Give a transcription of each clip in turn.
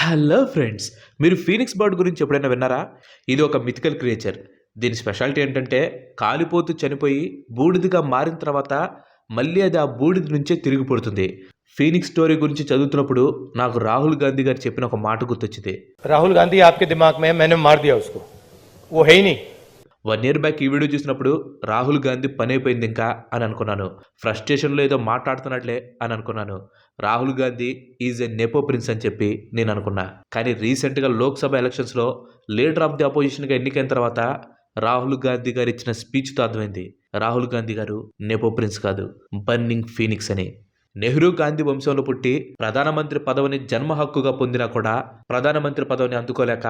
Hello friends, మీరు Phoenix bird గురించి ఎప్పుడైనా విన్నారా? ఇది ఒక మిథికల్ క్రియేచర్. దీని స్పెషాలిటీ ఏంటంటే కాలిపోతూ చనిపోయి బూడిదగా మారిన తర్వాత మళ్ళీ అది ఆ బూడిద నుంచే తిరిగి పుడుతుంది. ఫీనిక్స్ స్టోరీ గురించి చదువుతున్నప్పుడు నాకు రాహుల్ గాంధీ గారు చెప్పిన ఒక మాట గుర్తొచ్చింది. राहुल गांधी आपके दिमाग में है, मैंने मार दिया उसको, वो है ही नहीं. 1 year బ్యాక్ ఈ వీడియో చూసినప్పుడు రాహుల్ గాంధీ పని అయిపోయింది ఇంకా అని అనుకున్నాను. ఫ్రస్ట్రేషన్లో ఏదో మాట్లాడుతున్నట్లే అని అనుకున్నాను. Rahul Gandhi is a nepo prince అని చెప్పి నేను అనుకున్నా. కానీ రీసెంట్గా లోక్సభ ఎలక్షన్స్లో లీడర్ ఆఫ్ ది అపోజిషన్గా ఎన్నికైన తర్వాత రాహుల్ గాంధీ గారు ఇచ్చిన స్పీచ్తో అర్థమైంది రాహుల్ గాంధీ గారు నెపో ప్రిన్స్ కాదు, బర్నింగ్ ఫీనిక్స్ అని. నెహ్రూ గాంధీ వంశంలో పుట్టి ప్రధానమంత్రి పదవిని జన్మ హక్కుగా పొందినా కూడా ప్రధానమంత్రి పదవిని అందుకోలేక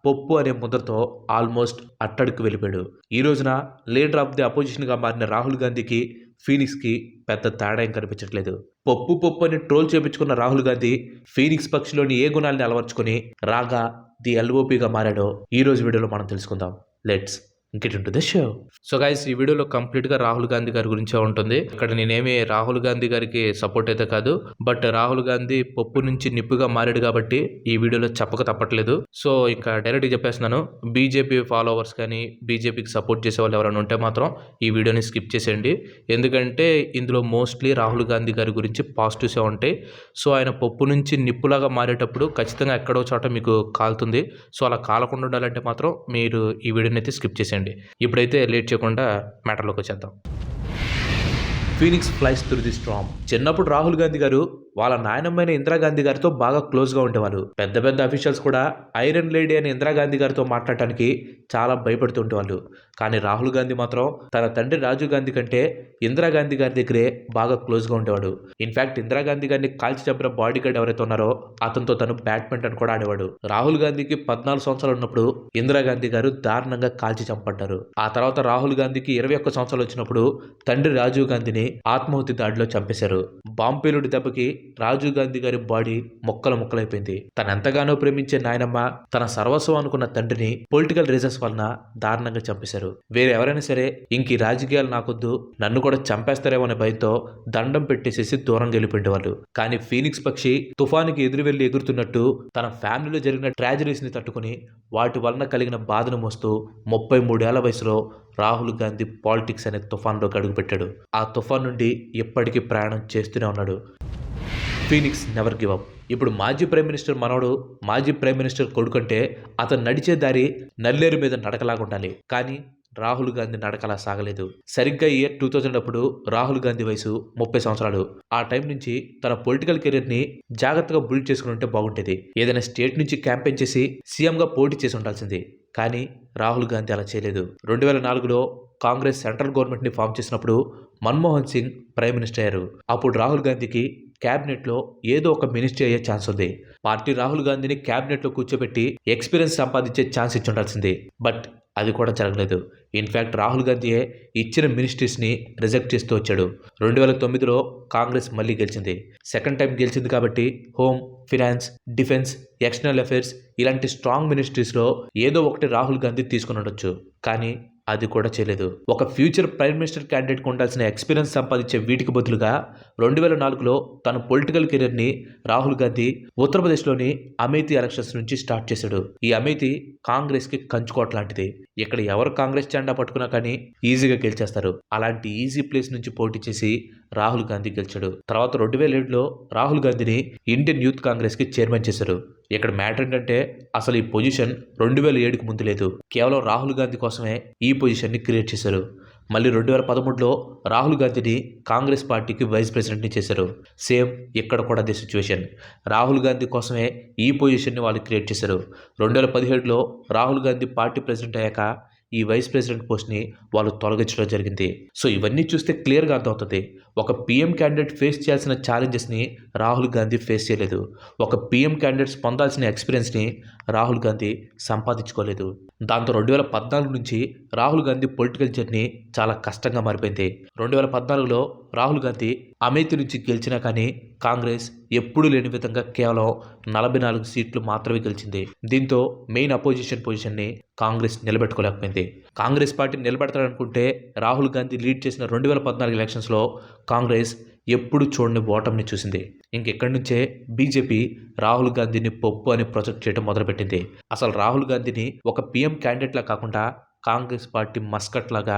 పప్పు అనే ముద్రతో ఆల్మోస్ట్ అట్టడికి వెళ్ళిపోయాడు. ఈ రోజున లీడర్ ఆఫ్ ది అపోజిషన్గా మారిన రాహుల్ గాంధీకి ఫీనిక్స్కి పెద్ద తేడా ఏం కనిపించట్లేదు. పప్పు అని ట్రోల్ చేపించుకున్న రాహుల్ గాంధీ ఫీనిక్స్ పక్షిలోని ఏ గుణాలని అలవర్చుకొని రాగా ది ఎల్ఓపిగా మారాడో ఈ రోజు వీడియోలో మనం తెలుసుకుందాం. Let's get into the show. So guys, ఈ వీడియోలో కంప్లీట్గా రాహుల్ గాంధీ గారి గురించే ఉంటుంది. ఇక్కడ నేనేమి రాహుల్ గాంధీ గారికి సపోర్ట్ అయితే కాదు, బట్ రాహుల్ గాంధీ పప్పు నుంచి నిప్పుగా మారాడు కాబట్టి ఈ వీడియోలో చెప్పక తప్పట్లేదు. సో ఇంకా డైరెక్ట్గా చెప్పేస్తున్నాను, బీజేపీ ఫాలోవర్స్ కానీ బీజేపీకి సపోర్ట్ చేసే వాళ్ళు ఎవరైనా ఉంటే మాత్రం ఈ వీడియోని స్కిప్ చేసేయండి. ఎందుకంటే ఇందులో మోస్ట్లీ రాహుల్ గాంధీ గారి గురించి పాజిటివ్సే ఉంటాయి. సో ఆయన పప్పు నుంచి నిప్పులాగా మారేటప్పుడు ఖచ్చితంగా ఎక్కడో చోట మీకు కాలుతుంది. సో అలా కాలకుండా ఉండాలంటే మాత్రం మీరు ఈ వీడియోని అయితే స్కిప్ చేసేయండి. ఇప్పుడైతే లేట్ చేయకుండా మ్యాటర్లోకి వచ్చేద్దాం. Phoenix flies through the Storm. చిన్నప్పుడు రాహుల్ గాంధీ గారు వాళ్ళ నాయనమ్మైన ఇందిరాగాంధీ గారితో బాగా క్లోజ్గా ఉండేవాళ్ళు. పెద్ద పెద్ద అఫీషియల్స్ కూడా ఐరన్ లేడీ అని ఇందిరాగాంధీ గారితో మాట్లాడటానికి చాలా భయపడుతూ ఉండేవాళ్ళు. కానీ రాహుల్ గాంధీ మాత్రం తన తండ్రి రాజీవ్ గాంధీ కంటే ఇందిరాగాంధీ గారి దగ్గరే బాగా క్లోజ్గా ఉండేవాడు. ఇన్ఫ్యాక్ట్ ఇందిరాగాంధీ గారిని కాల్చి చంపిన బాడీ గార్డ్ ఎవరైతే ఉన్నారో అతనితో తను బ్యాడ్మింటన్ కూడా ఆడేవాడు. రాహుల్ గాంధీకి 14 సంవత్సరాలు ఉన్నప్పుడు ఇందిరాగాంధీ గారు దారుణంగా కాల్చి చంపడ్డారు. ఆ తర్వాత రాహుల్ గాంధీకి 21 సంవత్సరాలు వచ్చినప్పుడు తండ్రి రాజీవ్ గాంధీని ఆత్మాహుతి దాడిలో చంపేశారు. బాంబు పేలుడు దెబ్బకి రాజీవ్ గాంధీ గారి బాడీ ముక్కలైపోయింది. తను ఎంతగానో ప్రేమించే నాయనమ్మ తన సర్వస్వం అనుకున్న తండ్రిని పొలిటికల్ రీజన్స్ వలన దారుణంగా చంపేశారు. వేరే ఎవరైనా సరే ఇంక ఈ రాజకీయాలు నాకొద్దు, నన్ను కూడా చంపేస్తారేమో అనే భయంతో దండం పెట్టేసేసి దూరంగా వెళ్ళిపోయేవాళ్ళు. కానీ ఫీనిక్స్ పక్షి తుఫానుకి ఎదురు వెళ్లి ఎగురుతున్నట్టు తన ఫ్యామిలీలో జరిగిన ట్రాజడీస్ ని తట్టుకుని వాటి వలన కలిగిన బాధను మోస్తూ 33 ఏళ్ల వయసులో రాహుల్ గాంధీ పాలిటిక్స్ అనే తుఫాన్లోకి అడుగుపెట్టాడు. ఆ తుఫాన్ నుండి ఎప్పటికీ ప్రయాణం చేస్తూనే ఉన్నాడు. Phoenix never give up. ఇప్పుడు మాజీ ప్రైమ్ మినిస్టర్ మనవడు మాజీ ప్రైమ్ మినిస్టర్ కొడుకంటే అతను నడిచే దారి నల్లేరు మీద నడకలాగా ఉండాలి. కానీ రాహుల్ గాంధీ నడకలా సాగలేదు. సరిగ్గా ఇయర్ 2000 అప్పుడు రాహుల్ గాంధీ వయసు 30 సంవత్సరాలు. ఆ టైం నుంచి తన పొలిటికల్ కెరీర్ ని జాగ్రత్తగా బిల్డ్ చేసుకుని ఉంటే బాగుంటేది. ఏదైనా స్టేట్ నుంచి క్యాంపెయిన్ చేసి సీఎంగా పోటీ చేసి ఉండాల్సింది. కానీ రాహుల్ గాంధీ అలా చేయలేదు. 2004లో కాంగ్రెస్ సెంట్రల్ గవర్నమెంట్ ని ఫామ్ చేసినప్పుడు మన్మోహన్ సింగ్ ప్రైమ్ మినిస్టర్ అయ్యారు. అప్పుడు రాహుల్ గాంధీకి క్యాబినెట్లో ఏదో ఒక మినిస్ట్రీ అయ్యే ఛాన్స్ ఉంది. పార్టీ రాహుల్ గాంధీని క్యాబినెట్లో కూర్చోబెట్టి ఎక్స్పీరియన్స్ సంపాదించే ఛాన్స్ ఇచ్చి ఉండాల్సింది. బట్ అది కూడా జరగలేదు. ఇన్ఫ్యాక్ట్ రాహుల్ గాంధీయే ఇచ్చిన మినిస్ట్రీస్ని రిజెక్ట్ చేస్తూ వచ్చాడు. 2009లో కాంగ్రెస్ మళ్ళీ గెలిచింది. సెకండ్ టైం గెలిచింది కాబట్టి home, finance, defence, external affairs ఇలాంటి స్ట్రాంగ్ మినిస్ట్రీస్లో ఏదో ఒకటి రాహుల్ గాంధీ తీసుకుని ఉండొచ్చు. కానీ అది కూడా చేయలేదు. ఒక ఫ్యూచర్ ప్రైమ్ మినిస్టర్ క్యాండిడేట్కి ఉండాల్సిన ఎక్స్పీరియన్స్ సంపాదించే వీటికి బదులుగా 2004లో తన పొలిటికల్ కెరీర్ని రాహుల్ గాంధీ ఉత్తరప్రదేశ్లోని అమేథీ ఎలక్షన్స్ నుంచి స్టార్ట్ చేశాడు. ఈ అమేథీ కాంగ్రెస్కి కంచుకోట లాంటిది. ఇక్కడ ఎవరు కాంగ్రెస్ జెండా పట్టుకున్నా కానీ ఈజీగా గెలిచేస్తారు. అలాంటి ఈజీ ప్లేస్ నుంచి పోటీ చేసి రాహుల్ గాంధీ గెలిచాడు. తర్వాత 2007లో రాహుల్ గాంధీని ఇండియన్ యూత్ కాంగ్రెస్కి చైర్మన్ చేశారు. ఇక్కడ మ్యాటర్ ఏంటంటే అసలు ఈ పొజిషన్ 2007కి ముందు లేదు. కేవలం రాహుల్ గాంధీ కోసమే ఈ పొజిషన్ని క్రియేట్ చేశారు. మళ్ళీ 2013లో రాహుల్ గాంధీని కాంగ్రెస్ పార్టీకి వైస్ ప్రెసిడెంట్ని చేశారు. సేమ్ ఇక్కడ కూడా అదే సిచ్యువేషన్. రాహుల్ గాంధీ కోసమే ఈ పొజిషన్ని వాళ్ళు క్రియేట్ చేశారు. 2017లో రాహుల్ గాంధీ పార్టీ ప్రెసిడెంట్ అయ్యాక ఈ వైస్ ప్రెసిడెంట్ పోస్ట్ని వాళ్ళు తొలగించడం జరిగింది. సో ఇవన్నీ చూస్తే క్లియర్గా అర్థమవుతుంది, ఒక పీఎం క్యాండిడేట్ ఫేస్ చేయాల్సిన ఛాలెంజెస్ని రాహుల్ గాంధీ ఫేస్ చేయలేదు. ఒక పీఎం క్యాండిడేట్స్ పొందాల్సిన ఎక్స్పీరియన్స్ని రాహుల్ గాంధీ సంపాదించుకోలేదు. దాంతో 2014 నుంచి రాహుల్ గాంధీ పొలిటికల్ జర్నీ చాలా కష్టంగా మారిపోయింది. 2014లో రాహుల్ గాంధీ అమేథీ నుంచి గెలిచినా కానీ కాంగ్రెస్ ఎప్పుడూ లేని విధంగా కేవలం 44 సీట్లు మాత్రమే గెలిచింది. దీంతో మెయిన్ అపోజిషన్ పొజిషన్ని కాంగ్రెస్ నిలబెట్టుకోలేకపోయింది. కాంగ్రెస్ పార్టీ నిలబెడతాడనుకుంటే రాహుల్ గాంధీ లీడ్ చేసిన 2014 ఎలక్షన్స్లో కాంగ్రెస్ ఎప్పుడు చూడని ఓటమిని చూసింది. ఇంకెక్కడి నుంచే బీజేపీ రాహుల్ గాంధీని పప్పు అని ప్రొజెక్ట్ చేయడం మొదలుపెట్టింది. అసలు రాహుల్ గాంధీని ఒక పీఎం క్యాండిడేట్లా కాకుండా కాంగ్రెస్ పార్టీ మస్కట్ లాగా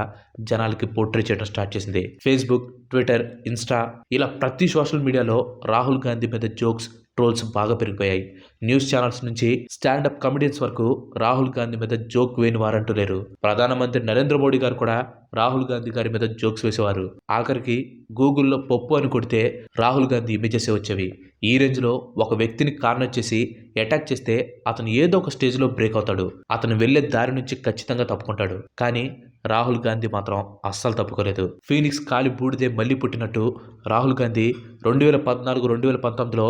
జనాలకి పోర్ట్రే చేయడం స్టార్ట్ చేసింది. ఫేస్బుక్, ట్విట్టర్, ఇన్స్టా ఇలా ప్రతి సోషల్ మీడియాలో రాహుల్ గాంధీ మీద జోక్స్, ట్రోల్స్ బాగా పెరిగిపోయాయి. న్యూస్ ఛానల్స్ నుంచి స్టాండప్ కమెడియన్స్ వరకు రాహుల్ గాంధీ మీద జోక్ వేయని వారంటూ లేరు. ప్రధానమంత్రి నరేంద్ర మోడీ గారు కూడా రాహుల్ గాంధీ గారి మీద జోక్స్ వేసేవారు. ఆఖరికి గూగుల్లో పప్పు అని కొడితే రాహుల్ గాంధీ ఇమేజెస్ వచ్చేవి. ఈ రేంజ్లో ఒక వ్యక్తిని కార్నర్ చేసి అటాక్ చేస్తే అతను ఏదో ఒక స్టేజ్లో బ్రేక్ అవుతాడు. అతను వెళ్లే దారి నుంచి ఖచ్చితంగా తప్పుకుంటాడు. కానీ రాహుల్ గాంధీ మాత్రం అస్సలు తప్పుకోలేదు. ఫీనిక్స్ కాలి బూడిదే మళ్ళీ పుట్టినట్టు రాహుల్ గాంధీ 2014, 2019లో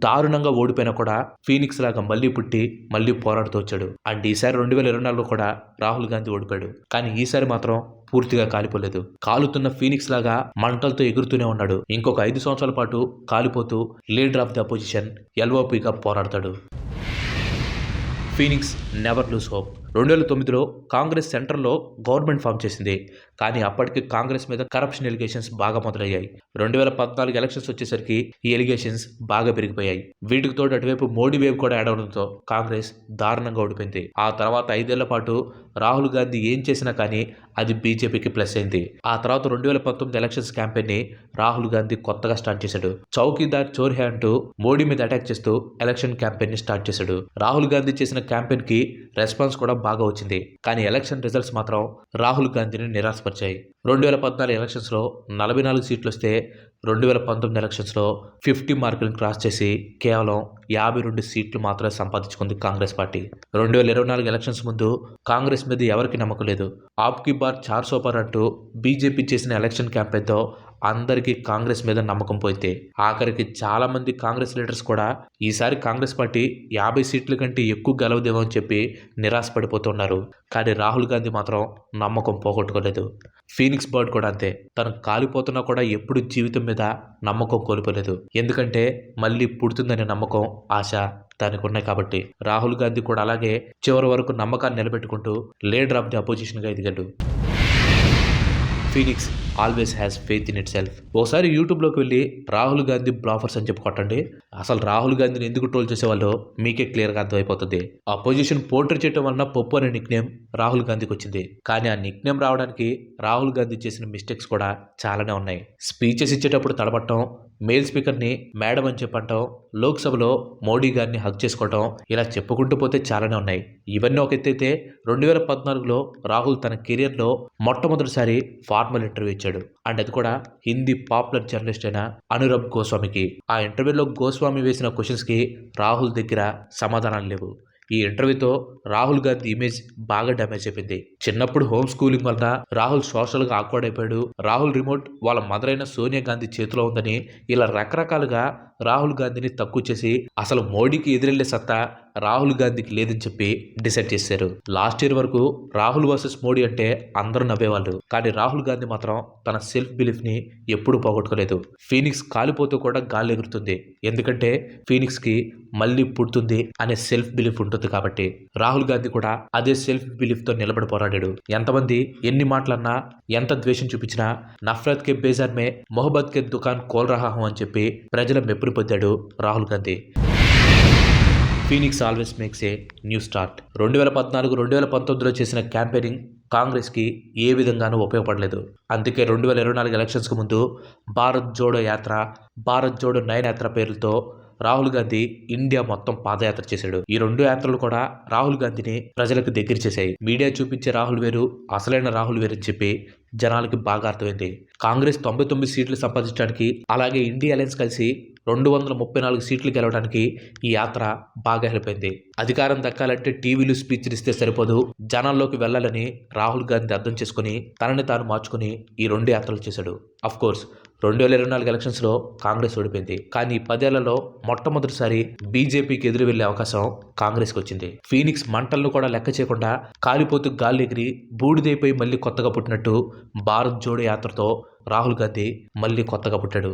దారుణంగా ఓడిపోయినా కూడా ఫీనిక్స్ లాగా మళ్ళీ పుట్టి మళ్ళీ పోరాడుతూ వచ్చాడు. అండ్ ఈసారి 2024లో కూడా రాహుల్ గాంధీ ఓడిపోయాడు. కానీ ఈసారి మాత్రం పూర్తిగా కాలిపోలేదు. కాలుతున్న ఫీనిక్స్ లాగా మంటలతో ఎగురుతూనే ఉన్నాడు. ఇంకొక 5 సంవత్సరాల పాటు కాలిపోతూ లీడర్ ఆఫ్ ది అపోజిషన్ ఎల్ఓపిగా పోరాడతాడు. Phoenix never lose hope. 2009లో కాంగ్రెస్ సెంటర్లో గవర్నమెంట్ ఫామ్ చేసింది. కానీ అప్పటికి కాంగ్రెస్ మీద కరప్షన్ ఎలిగేషన్స్ బాగా మొదలయ్యాయి. 2014 ఎలక్షన్స్ వచ్చేసరికి ఈ ఎలిగేషన్స్ బాగా పెరిగిపోయాయి. వీటికి తోడు అటువైపు మోడీ వేవ్ కూడా యాడ్ అవడంతో కాంగ్రెస్ దారుణంగా ఓడిపోయింది. ఆ తర్వాత 5 ఏళ్ల పాటు రాహుల్ గాంధీ ఏం చేసినా కానీ అది బీజేపీకి ప్లస్ అయింది. ఆ తర్వాత 2019 ఎలక్షన్స్ క్యాంపెయిన్ ని రాహుల్ గాంధీ కొత్తగా స్టార్ట్ చేశాడు. చౌకీదార్ చోర్ హే అంటూ మోడీ మీద అటాక్ చేస్తూ ఎలక్షన్ క్యాంపెయిన్ ని స్టార్ట్ చేశాడు. రాహుల్ గాంధీ చేసిన క్యాంపెయిన్ కి రెస్పాన్స్ కూడా బాగా వచ్చింది. కానీ ఎలక్షన్ రిజల్ట్స్ మాత్రం రాహుల్ గాంధీని నిరాశపరిచాయి. 2014 ఎలక్షన్స్ లో 44 సీట్లు వస్తే 2019 ఎలక్షన్స్ లో 50 మార్కులను క్రాస్ చేసి కేవలం 52 సీట్లు మాత్రమే సంపాదించుకుంది కాంగ్రెస్ పార్టీ. 2024 ఎలక్షన్స్ ముందు కాంగ్రెస్ మీద ఎవరికి నమ్మకం లేదు. ఆప్కి బార్ 400 పార్ అంటూ బీజేపీ చేసిన ఎలక్షన్ క్యాంపెయిన్ తో అందరికీ కాంగ్రెస్ మీద నమ్మకం పోయింది. ఆఖరికి చాలా మంది కాంగ్రెస్ లీడర్స్ కూడా ఈసారి కాంగ్రెస్ పార్టీ 50 సీట్ల కంటే ఎక్కువ గెలవదేమో అని చెప్పి నిరాశపడిపోతున్నారు. కానీ రాహుల్ గాంధీ మాత్రం నమ్మకం పోగొట్టుకోలేదు. ఫీనిక్స్ బర్డ్ కూడా అంతే. తను కాలిపోతున్నా కూడా ఎప్పుడు జీవితం మీద నమ్మకం కోల్పోలేదు. ఎందుకంటే మళ్ళీ పుడుతుందనే నమ్మకం, ఆశ దానికి ఉన్నాయి కాబట్టి. రాహుల్ గాంధీ కూడా అలాగే చివరి వరకు నమ్మకాన్ని నిలబెట్టుకుంటూ లీడర్ ఆఫ్ ది అపోజిషన్ గా ఎదిగాడు. Phoenix always has faith in it self. ఒకసారి యూట్యూబ్లోకి వెళ్ళి రాహుల్ గాంధీ బ్లాఫర్స్ అని చెప్పి కొట్టండి. అసలు రాహుల్ గాంధీని ఎందుకు ట్రోల్ చేసేవాళ్ళో మీకే క్లియర్గా అర్థమైపోతుంది. అపోజిషన్ పోర్ట్రే చేయడం వలన పప్పు అనే నిక్ నేమ్ రాహుల్ గాంధీకి వచ్చింది. కానీ ఆ నిక్ నేమ్ రావడానికి రాహుల్ గాంధీ చేసిన మిస్టేక్స్ కూడా చాలానే ఉన్నాయి. స్పీచెస్ ఇచ్చేటప్పుడు తడబట్టడం, మెయిల్ స్పీకర్ని మేడం అని చెప్పంటాం, లోక్సభలో మోడీ గారిని హక్ చేసుకోవటం, ఇలా చెప్పుకుంటూ పోతే చాలానే ఉన్నాయి. ఇవన్నీ ఒక ఎత్తైతే 2014లో రాహుల్ తన కెరియర్లో మొట్టమొదటిసారి ఫార్మల్ ఇంటర్వ్యూ ఇచ్చాడు. అండ్ అది కూడా హిందీ పాపులర్ జర్నలిస్ట్ అయిన అనురబ్ గోస్వామికి. ఆ ఇంటర్వ్యూలో గోస్వామి వేసిన క్వశ్చన్స్కి రాహుల్ దగ్గర సమాధానాలు లేవు. ఈ ఇంటర్వ్యూతో రాహుల్ గాంధీ ఇమేజ్ బాగా డ్యామేజ్ అయిపోయింది. చిన్నప్పుడు హోమ్ స్కూలింగ్ వలన రాహుల్ సోషల్గా ఆక్వర్డ్ అయిపోయాడు. రాహుల్ రిమోట్ వాళ్ళ మదర్ అయిన సోనియా గాంధీ చేతిలో ఉందని ఇలా రకరకాలుగా రాహుల్ గాంధీని తక్కువ చేసి అసలు మోడీకి ఎదురెళ్లే సత్తా రాహుల్ గాంధీకి లేదని చెప్పి డిసైడ్ చేశారు. లాస్ట్ ఇయర్ వరకు రాహుల్ వర్సెస్ మోడీ అంటే అందరూ నవ్వేవాళ్ళు. కానీ రాహుల్ గాంధీ మాత్రం తన సెల్ఫ్ బిలీఫ్ ని ఎప్పుడూ పోగొట్టుకోలేదు. ఫీనిక్స్ కాలిపోతూ కూడా గాలి ఎగురుతుంది. ఎందుకంటే ఫీనిక్స్ కి మళ్ళీ పుడుతుంది అనే సెల్ఫ్ బిలీఫ్ ఉంటుంది కాబట్టి. రాహుల్ గాంధీ కూడా అదే సెల్ఫ్ బిలీఫ్ తో నిలబడి పోరాడాడు. ఎంతమంది ఎన్ని మాటలన్నా, ఎంత ద్వేషం చూపించినా నఫరత్ కే బేజార్ మే మొహబ్బత్ కే దుకాన్ కోల్ రహా హూ అని చెప్పి ప్రజల మెప్పును పొందాడు Rahul Gandhi. Phoenix always makes a new start. 2014, 2019లో చేసిన క్యాంపెయినింగ్ కాంగ్రెస్కి ఏ విధంగానూ ఉపయోగపడలేదు. అందుకే 2024 ఎలక్షన్స్కి ముందు భారత్ జోడో యాత్ర, భారత్ జోడో నయన్ యాత్ర పేర్లతో రాహుల్ గాంధీ ఇండియా మొత్తం పాదయాత్ర చేశాడు. ఈ 2 యాత్రలు కూడా రాహుల్ గాంధీని ప్రజలకు దగ్గర చేశాయి. మీడియా చూపించే రాహుల్ వేరు, అసలైన రాహుల్ వేరు అని చెప్పి జనాలకి బాగా అర్థమైంది. కాంగ్రెస్ 99 సీట్లు సంపాదించడానికి, అలాగే ఇండియా అలయన్స్ కలిసి 234 సీట్లు గెలవడానికి ఈ యాత్ర బాగా హెల్ప్ అయింది. అధికారం దక్కాలంటే టీవీలు స్పీచ్లు ఇస్తే సరిపోదు, జనాల్లోకి వెళ్లాలని రాహుల్ గాంధీ అర్థం చేసుకుని తనని తాను మార్చుకుని ఈ 2 యాత్రలు చేశాడు. అఫ్ కోర్స్ 2024 ఎలక్షన్స్ లో కాంగ్రెస్ ఓడిపోయింది. కానీ 10 ఏళ్లలో మొట్టమొదటిసారి బీజేపీకి ఎదురు వెళ్లే అవకాశం కాంగ్రెస్ కి వచ్చింది. ఫీనిక్స్ మంటలను కూడా లెక్క చేయకుండా కాలిపోతూ గాలి ఎగిరి బూడిదైపోయి మళ్ళీ కొత్తగా పుట్టినట్టు భారత్ జోడో యాత్రతో రాహుల్ గాంధీ మళ్ళీ కొత్తగా పుట్టాడు.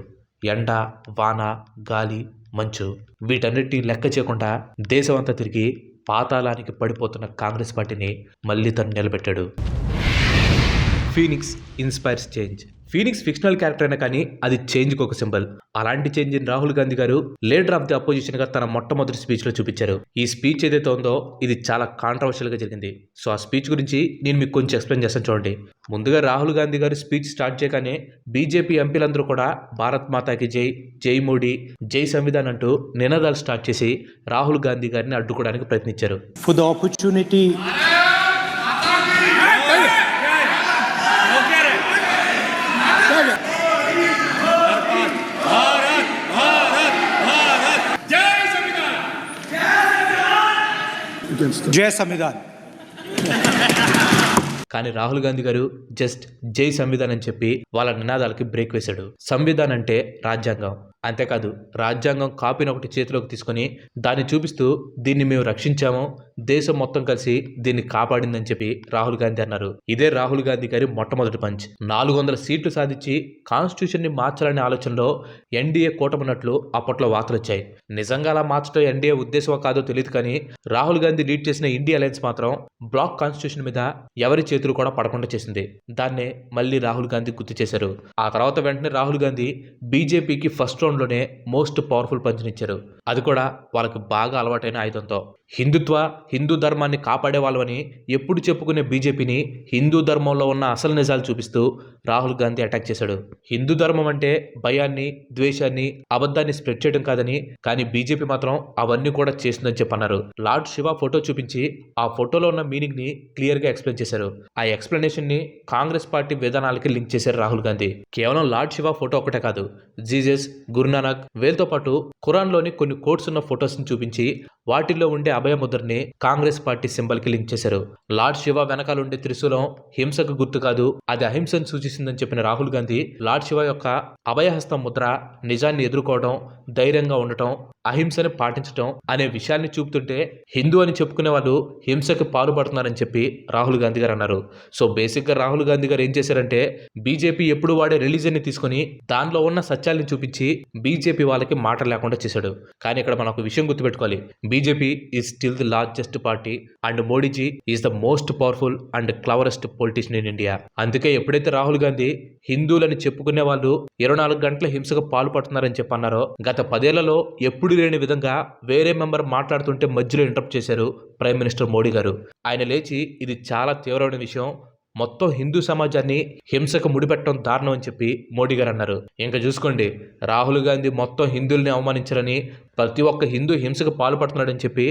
ఎండ, వాన, గాలి, మంచు వీటన్నిటిని లెక్క చేయకుండా దేశం అంతా తిరిగి పాతాళానికి పడిపోతున్న కాంగ్రెస్ పార్టీని మళ్ళీ తను నిలబెట్టాడు. Phoenix inspires change. Phoenix fictional character అయినా కానీ అది చేంజ్కి ఒక సింబల్. అలాంటి చేంజ్ రాహుల్ గాంధీ గారు లీడర్ ఆఫ్ ది అపోజిషన్ గా తన మొట్టమొదటి స్పీచ్ లో చూపించారు. ఈ స్పీచ్ ఏదైతే ఉందో ఇది చాలా కాంట్రవర్షియల్ గా జరిగింది. సో ఆ స్పీచ్ గురించి నేను మీకు కొంచెం ఎక్స్ప్లెయిన్ చేస్తాను చూడండి. ముందుగా రాహుల్ గాంధీ గారు స్పీచ్ స్టార్ట్ చేయగానే బీజేపీ ఎంపీలందరూ కూడా భారత్ మాతాకి జై, జై మోడీ, జై సంవిధాన్ అంటూ నినాదాలు స్టార్ట్ చేసి రాహుల్ గాంధీ గారిని అడ్డుకోవడానికి ప్రయత్నించారు. For the opportunity Jai Samvidhan. కానీ రాహుల్ గాంధీ గారు జస్ట్ జై సంవిధాన్ అని చెప్పి వాళ్ళ నినాదాలకి బ్రేక్ వేశాడు. సంవిధాన్ అంటే రాజ్యాంగం, అంతేకాదు రాజ్యాంగం కాపీని ఒకటి చేతిలోకి తీసుకొని దాన్ని చూపిస్తూ దీన్ని మేము రక్షించాము, దేశం మొత్తం కలిసి దీన్ని కాపాడిందని చెప్పి రాహుల్ గాంధీ అన్నారు. ఇదే రాహుల్ గాంధీ గారి మొట్టమొదటి పంచ్. 400 సీట్లు సాధించి కాన్స్టిట్యూషన్ ని మార్చాలనే ఆలోచనలో ఎన్డీఏ కూటమినట్లు అప్పట్లో వార్తలు వచ్చాయి. నిజంగా అలా మార్చడం ఎన్డీఏ ఉద్దేశమో కాదో తెలియదు, కానీ రాహుల్ గాంధీ లీడ్ చేసిన ఇండియా అలయన్స్ మాత్రం బ్లాక్ కాన్స్టిట్యూషన్ మీద ఎవరి చేతులు కూడా పడకుండా చేసింది. దాన్నే మళ్ళీ రాహుల్ గాంధీ గుర్తు చేశారు. ఆ తర్వాత వెంటనే రాహుల్ గాంధీ బీజేపీకి ఫస్ట్ రౌండ్ లోనే మోస్ట్ పవర్ఫుల్ పంచ్నిచ్చారు. అది కూడా వాళ్ళకి బాగా అలవాటైన ఆయుధంతో. హిందుత్వ, హిందూ ధర్మాన్ని కాపాడే వాళ్ళని ఎప్పుడు చెప్పుకునే బీజేపీని హిందూ ధర్మంలో ఉన్న అసలు నిజాలు చూపిస్తూ రాహుల్ గాంధీ అటాక్ చేశాడు. హిందూ ధర్మం అంటే భయాన్ని, ద్వేషాన్ని, అబద్ధాన్ని స్ప్రెడ్ చేయడం కాదని, కానీ బీజేపీ మాత్రం అవన్నీ కూడా చేస్తుందని చెప్పన్నారు. లార్డ్ శివ ఫోటో చూపించి ఆ ఫోటోలో ఉన్న మీనింగ్ ని క్లియర్ గా ఎక్స్ప్లెయిన్ చేశారు. ఆ ఎక్స్ప్లెనేషన్ ని కాంగ్రెస్ పార్టీ విధానాలకి లింక్ చేశారు రాహుల్ గాంధీ. కేవలం లార్డ్ శివ ఫోటో ఒకటే కాదు, జీసస్, గురునానక్, వీళ్ళతో పాటు ఖురాన్ లోని కొన్ని కోట్స్ ఉన్న ఫొటోస్ ని చూపించి వాటిల్లో ఉండే అభయ ముద్రని కాంగ్రెస్ పార్టీ సింబల్ కి లింక్ చేశారు. లార్డ్ శివ వెనకాల ఉండే త్రిశూలం హింసకు గుర్తు కాదు, అది అహింసను సూచిస్తుందని చెప్పిన రాహుల్ గాంధీ లార్డ్ శివ యొక్క అభయహస్తం ముద్ర నిజాన్ని ఎదుర్కోవడం, ధైర్యంగా ఉండటం, అహింసని పాటించడం అనే విషయాన్ని చూపుతుంటే హిందూ అని చెప్పుకునే వాళ్ళు హింసకు పాల్పడుతున్నారని చెప్పి రాహుల్ గాంధీ గారు అన్నారు. సో బేసిక్ గా రాహుల్ గాంధీ గారు ఏం చేశారంటే బీజేపీ ఎప్పుడు వాడే రిలీజన్ ని తీసుకొని దానిలో ఉన్న సత్యాల్ని చూపించి బీజేపీ వాళ్ళకి మాట లేకుండా చేశాడు. కానీ ఇక్కడ మనం ఒక విషయం గుర్తుపెట్టుకోవాలి, BJP is still the largest party and Modiji is the most powerful and cleverest politician in India. అందుకే ఎప్పుడైతే రాహుల్ గాంధీ హిందువులని చెప్పుకునే వాళ్ళు 24 గంటల హింసకు పాల్పడుతున్నారని చెప్పి అన్నారో, గత 10 ఏళ్లలో ఎప్పుడు లేని విధంగా వేరే మెంబర్ మాట్లాడుతుంటే మధ్యలో ఇంటరప్ట్ చేశారు ప్రైమ్ మినిస్టర్ మోడీ గారు. ఆయన లేచి ఇది చాలా తీవ్రమైన విషయం, మొత్తం హిందూ సమాజాన్ని హింసకు ముడిపెట్టడం దారుణం అని చెప్పి మోడీ గారు అన్నారు. ఇంకా చూసుకోండి, రాహుల్ గాంధీ మొత్తం హిందువుల్ని అవమానించారని, ప్రతి ఒక్క హిందూ హింసకు పాల్పడుతున్నాడని చెప్పి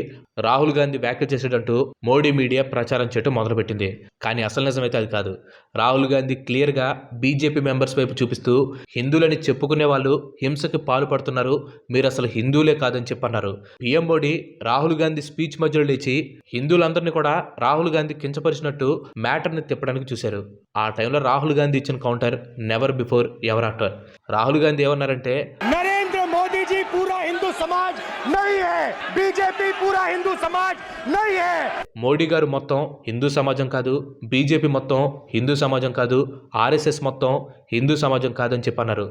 రాహుల్ గాంధీ వ్యాఖ్య చేసేటట్టు మోడీ మీడియా ప్రచారం చేయడం మొదలుపెట్టింది. కానీ అసలు నిజమైతే అది కాదు. రాహుల్ గాంధీ క్లియర్గా బీజేపీ మెంబర్స్ వైపు చూపిస్తూ హిందువులని చెప్పుకునే వాళ్ళు హింసకి పాల్పడుతున్నారు, మీరు అసలు హిందువులే కాదని చెప్పన్నారు. పీఎం మోడీ రాహుల్ గాంధీ స్పీచ్ మధ్యలో లేచి హిందువులందరినీ కూడా రాహుల్ గాంధీ కించపరిచినట్టు మ్యాటర్ని తిప్పడానికి చూశారు. ఆ టైంలో రాహుల్ గాంధీ ఇచ్చిన counter never before ever after. Rahul Gandhi ఏమన్నారంటే, नरेंद्र मोदी जी पूरा हिंदू समाज नहीं है, बीजेपी पूरा हिंदू समाज नहीं है. మోడీ గారు మొత్తం హిందూ సమాజం కాదు, బీజేపీ మొత్తం హిందూ సమాజం కాదు, ఆర్ఎస్ఎస్ మొత్తం హిందూ సమాజం కాదని చెప్పన్నారు.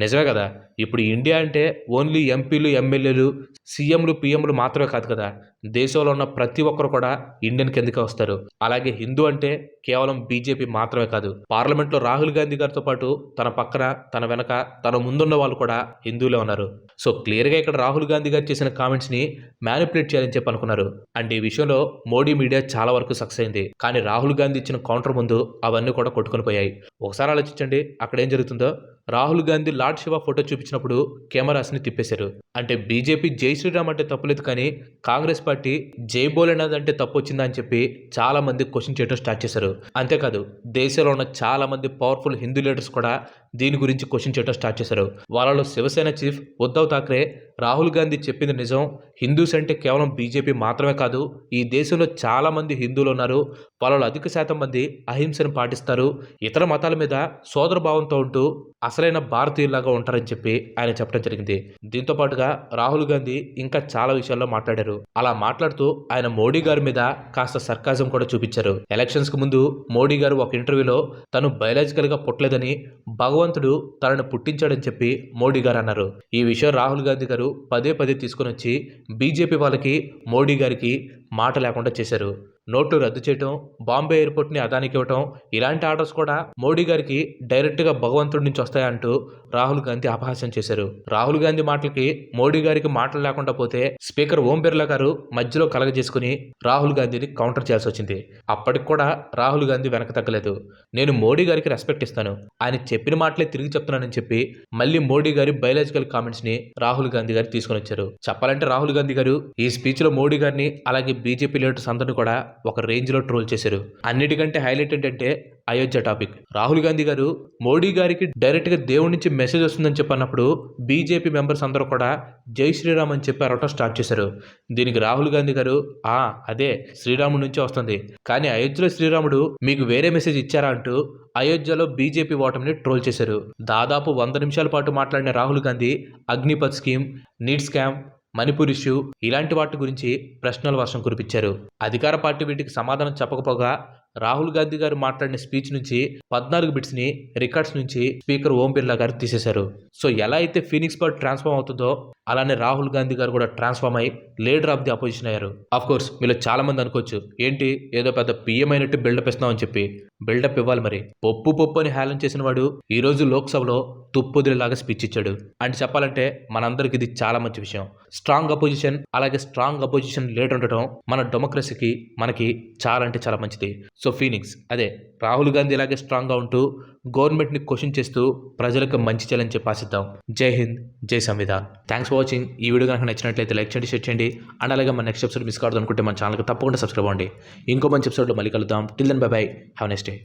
నిజమే కదా, ఇప్పుడు ఇండియా అంటే ఓన్లీ ఎంపీలు, ఎమ్మెల్యేలు, సీఎంలు, పీఎంలు మాత్రమే కాదు కదా, దేశంలో ఉన్న ప్రతి ఒక్కరు కూడా ఇండియన్ కిందకే వస్తారు. అలాగే హిందూ అంటే కేవలం బీజేపీ మాత్రమే కాదు, పార్లమెంట్లో రాహుల్ గాంధీ గారితో పాటు తన పక్కన, తన వెనక, తన ముందున్న వాళ్ళు కూడా హిందువులే ఉన్నారు. సో క్లియర్గా ఇక్కడ రాహుల్ గాంధీ గారు చేసిన కామెంట్స్ని మ్యానిపులేట్ చేయాలని చెప్పి అనుకున్నారు. అండ్ ఈ విషయంలో మోడీ మీడియా చాలా వరకు సక్సెస్ అయింది. కానీ రాహుల్ గాంధీ ఇచ్చిన కౌంటర్ ముందు అవన్నీ కూడా కొట్టుకొని పోయాయి. ఒకసారి ఆలోచించండి అక్కడ ఏం జరుగుతుందో. రాహుల్ గాంధీ లార్డ్ శివ ఫోటో చూపించినప్పుడు కెమెరాస్ని తిప్పేశారు. అంటే బీజేపీ జై శ్రీరామ్ అంటే తప్పులేదు, కానీ కాంగ్రెస్ పార్టీ జై భోలేనాథ్ అంటే తప్పు వచ్చిందా అని చెప్పి చాలా మంది క్వశ్చన్ చేయడం స్టార్ట్ చేశారు. అంతేకాదు దేశంలో ఉన్న చాలా మంది పవర్ఫుల్ హిందూ లీడర్స్ కూడా దీని గురించి క్వశ్చన్ చేయడం స్టార్ట్ చేశారు. వాళ్ళలో శివసేన చీఫ్ ఉద్ధవ్ ఠాక్రే రాహుల్ గాంధీ చెప్పింది నిజం, హిందూస్ అంటే కేవలం బీజేపీ మాత్రమే కాదు, ఈ దేశంలో చాలా మంది హిందువులు ఉన్నారు, వాళ్ళలో అధిక శాతం మంది అహింసను పాటిస్తారు, ఇతర మతాల మీద సోదర భావంతో ఉంటూ అసలైన భారతీయులాగా ఉంటారని చెప్పి ఆయన చెప్పడం జరిగింది. దీంతో పాటుగా రాహుల్ గాంధీ ఇంకా చాలా విషయాల్లో మాట్లాడారు. అలా మాట్లాడుతూ ఆయన మోడీ గారి మీద కాస్త సర్కాజం కూడా చూపించారు. ఎలక్షన్స్ కు ముందు మోడీ గారు ఒక ఇంటర్వ్యూలో తను బయలాజికల్ గా పుట్టలేదని, భగవంతుడు తనను పుట్టించాడని చెప్పి మోడీ గారు అన్నారు. ఈ విషయం రాహుల్ గాంధీ గారు పదే పదే తీసుకుని వచ్చి బీజేపీ వాళ్ళకి, మోడీ గారికి మాట లేకుండా చేశారు. నోట్లు రద్దు చేయటం, బాంబే ఎయిర్పోర్ట్ని అదానికి ఇవ్వటం, ఇలాంటి ఆర్డర్స్ కూడా మోడీ గారికి డైరెక్ట్గా భగవంతుడి నుంచి వస్తాయంటూ రాహుల్ గాంధీ అపహాస్యం చేశారు. రాహుల్ గాంధీ మాటలకి మోడీ గారికి మాటలు లేకుండా పోతే స్పీకర్ ఓం బిర్లా గారు మధ్యలో కలగజేసుకుని రాహుల్ గాంధీని కౌంటర్ చేయాల్సి వచ్చింది. అప్పటికి కూడా రాహుల్ గాంధీ వెనక తగ్గలేదు. నేను మోడీ గారికి రెస్పెక్ట్ ఇస్తాను, ఆయన చెప్పిన మాటలే తిరిగి చెప్తున్నానని చెప్పి మళ్ళీ మోడీ గారి బయలాజికల్ కామెంట్స్ ని రాహుల్ గాంధీ గారు తీసుకొని వచ్చారు. చెప్పాలంటే రాహుల్ గాంధీ గారు ఈ స్పీచ్ లో మోడీ గారిని అలాగే బీజేపీ లీడర్స్ అందరిని కూడా ఒక రేంజ్ లో ట్రోల్ చేశారు. అన్నిటికంటే హైలైట్ ఏంటంటే అయోధ్య టాపిక్. రాహుల్ గాంధీ గారు మోడీ గారికి డైరెక్ట్ గా దేవుడి నుంచి మెసేజ్ వస్తుందని చెప్పన్నప్పుడు బీజేపీ మెంబర్స్ అందరూ కూడా జై శ్రీరామ్ అని చెప్పి అరవటం స్టార్ట్ చేశారు. దీనికి రాహుల్ గాంధీ గారు అదే శ్రీరాముడి నుంచే వస్తుంది, కానీ అయోధ్యలో శ్రీరాముడు మీకు వేరే మెసేజ్ ఇచ్చారా అంటూ అయోధ్యలో బీజేపీ ఓటమిని ట్రోల్ చేశారు. దాదాపు 100 నిమిషాల పాటు మాట్లాడిన Rahul Gandhi Agnipath scheme, NEET scam, Manipur issue ఇలాంటి వాటి గురించి ప్రశ్నల వర్షం కురిపించారు. అధికార పార్టీ వీటికి సమాధానం చెప్పకపోగా రాహుల్ గాంధీ గారు మాట్లాడిన స్పీచ్ నుంచి 14 బిట్స్ ని రికార్డ్స్ నుంచి స్పీకర్ ఓం బిర్లా గారు తీసేశారు. సో ఎలా అయితే ఫీనిక్స్ బర్డ్ ట్రాన్స్ఫార్మ్ అవుతుందో అలానే రాహుల్ గాంధీ గారు కూడా ట్రాన్స్ఫార్మ్ అయ్యి లీడర్ ఆఫ్ ది అపోజిషన్ అయ్యారు. ఆఫ్ కోర్స్ మీలో చాలా మంది అనుకోవచ్చు, ఏంటి ఏదో పెద్ద పిఎం అయినట్టు బిల్డప్ ఇస్తున్నామని చెప్పి. బిల్డప్ ఇవ్వాలి మరి. పప్పు అని హేళన చేసిన వాడు ఈ రోజు లోక్సభలో తుప్పుదిలాగా స్పీచ్ ఇచ్చాడు అంటే చెప్పాలంటే మనందరికి ఇది చాలా మంచి విషయం. స్ట్రాంగ్ అపోజిషన్ అలాగే స్ట్రాంగ్ అపోజిషన్ లీడర్ ఉండటం మన డెమోక్రసీకి మనకి చాలా అంటే చాలా మంచిది. సో ఫీనిక్స్ అదే రాహుల్ గాంధీ ఇలాగే స్ట్రాంగ్గా ఉంటూ గవర్నమెంట్ని క్వశ్చన్ చేస్తూ ప్రజలకు మంచి చేయాలని చెప్పి ఆశిద్దాం. జై హింద్, జై సంవిధాన్. Thanks for watching. ఈ వీడియో కనుక నచ్చినట్లయితే లైక్ చేయండి, షేర్ చేయండి. అండ్ అలాగే మన నెక్స్ట్ ఎపిసోడ్ మిస్ కావద్దు అనుకుంటే మన ఛానల్కి తప్పకుండా సబ్స్క్రైబ్ అవ్వండి. ఇంకో మంచి ఎపిసోడ్లో మళ్ళీ కలుద్దాం. Till then bye bye, have next day.